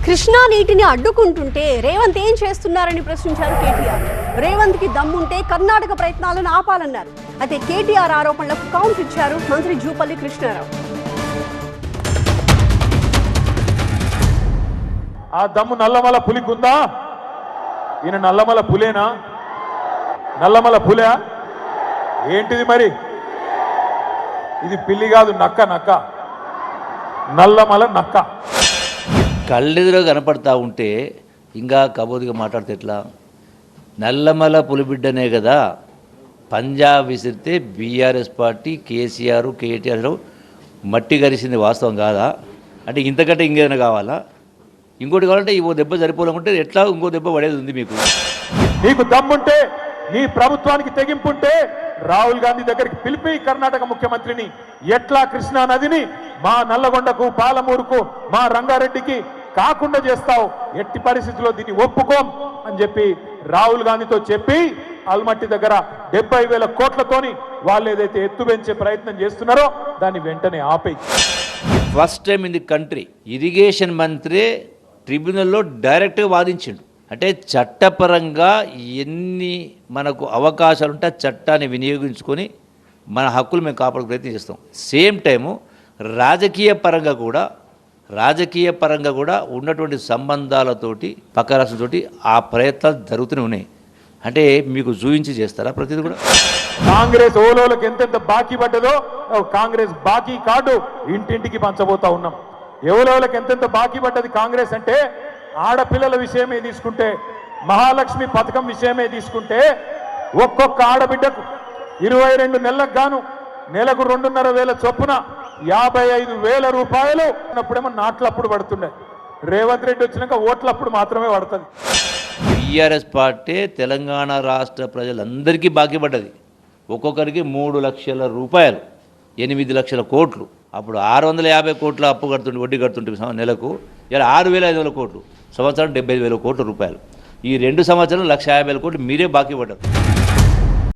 కృష్ణా నీటిని అడ్డుకుంటుంటే రేవంత్ ఏం చేస్తున్నారని ప్రశ్నించారు కేటీఆర్. రేవంత్ కి దమ్ముంటే కర్ణాటక ప్రయత్నాలను ఆపాలన్నారు. అయితే కేటీఆర్ ఆరోపణలకు కౌంటర్ ఇచ్చారు మంత్రి జూపల్లి కృష్ణారావు. ఆ దమ్ము నల్లమల పులికుందా? ఈయన నల్లమల పులేనా? నల్లమల పులే ఏంటిది మరి? ఇది పిల్లి కాదు, నక్క. నక్క నల్లమల నక్క. కళ్ళెదురు కనపడతా ఉంటే ఇంకా కబోదిగా మాట్లాడితే ఎట్లా? నల్లమల పులిబిడ్డనే కదా పంజాబ్ విసిరితే బీఆర్ఎస్ పార్టీ కేసీఆర్ కేటీఆర్ మట్టి గరిసింది వాస్తవం కాదా? అంటే ఇంతకంటే ఇంకేదైనా కావాలా? ఇంకోటి కావాలంటే ఓ దెబ్బ సరిపోవాలనుకుంటే ఎట్లా ఇంకో దెబ్బ పడేది ఉంది మీకు. నీకు దమ్ముంటే, నీ ప్రభుత్వానికి తెగింపుంటే రాహుల్ గాంధీ దగ్గరికి పిలిపి కర్ణాటక ముఖ్యమంత్రిని ఎట్లా కృష్ణా నదిని మా నల్లగొండకు పాలమూరుకు మా రంగారెడ్డికి కాకుండా చేస్తావు, ఎట్టి పరిస్థితుల్లో దీన్ని ఒప్పుకోం అని చెప్పి రాహుల్ గాంధీతో చెప్పి ఆల్మట్టి దగ్గర 70,000 కోట్లతోని వాళ్ళు ఏదైతే ఎత్తు పెంచే ప్రయత్నం చేస్తున్నారో దాన్ని వెంటనే ఆపేయి. First time in the country irrigation మంత్రి ట్రిబ్యునల్లో డైరెక్ట్గా వాదించిండు. అంటే చట్టపరంగా ఎన్ని మనకు అవకాశాలు ఉంటే ఆ చట్టాన్ని వినియోగించుకొని మన హక్కులు మేము కాపాడే ప్రయత్నం చేస్తాం. సేమ్ టైము రాజకీయ పరంగా కూడా ఉన్నటువంటి సంబంధాలతోటి పక్క రాష్ట్రంతోటి ఆ ప్రయత్నాలు జరుగుతూనే ఉన్నాయి. అంటే మీకు చూపించి చేస్తారా ప్రతిదీ కూడా? కాంగ్రెస్ ఓలోలకు ఎంతెంత బాకీ పడ్డదో కాంగ్రెస్ బాకీ కార్డు ఇంటింటికి పంచబోతా ఉన్నాం. ఎవలోలకు ఎంతెంత బాకీ పడ్డది కాంగ్రెస్ అంటే, ఆడపిల్లల విషయమే తీసుకుంటే, మహాలక్ష్మి పథకం విషయమే తీసుకుంటే ఒక్కొక్క ఆడబిడ్డకు 22 నెలలకు గాను నెలకు 2,500 చొప్పున 55,000 రూపాయలు అప్పుడేమో నాట్లప్పుడు పడుతుండే. రేవంత్ రెడ్డి వచ్చినాక ఓట్లప్పుడు మాత్రమే పడుతుంది. బీఆర్ఎస్ పార్టీ తెలంగాణ రాష్ట్ర ప్రజలందరికీ బాకీ పడ్డది. ఒక్కొక్కరికి 3 లక్షల రూపాయలు, 8 లక్షల కోట్లు. అప్పుడు 650 కోట్ల అప్పు కడుతుంటే, వడ్డీ కడుతుంటే నెలకు. ఇలా 6,500 కోట్లు, సంవత్సరం 75,000 కోట్ల రూపాయలు. ఈ 2 సంవత్సరాలు 1,50,000 కోట్లు మీరే బాకీ పడ్డారు.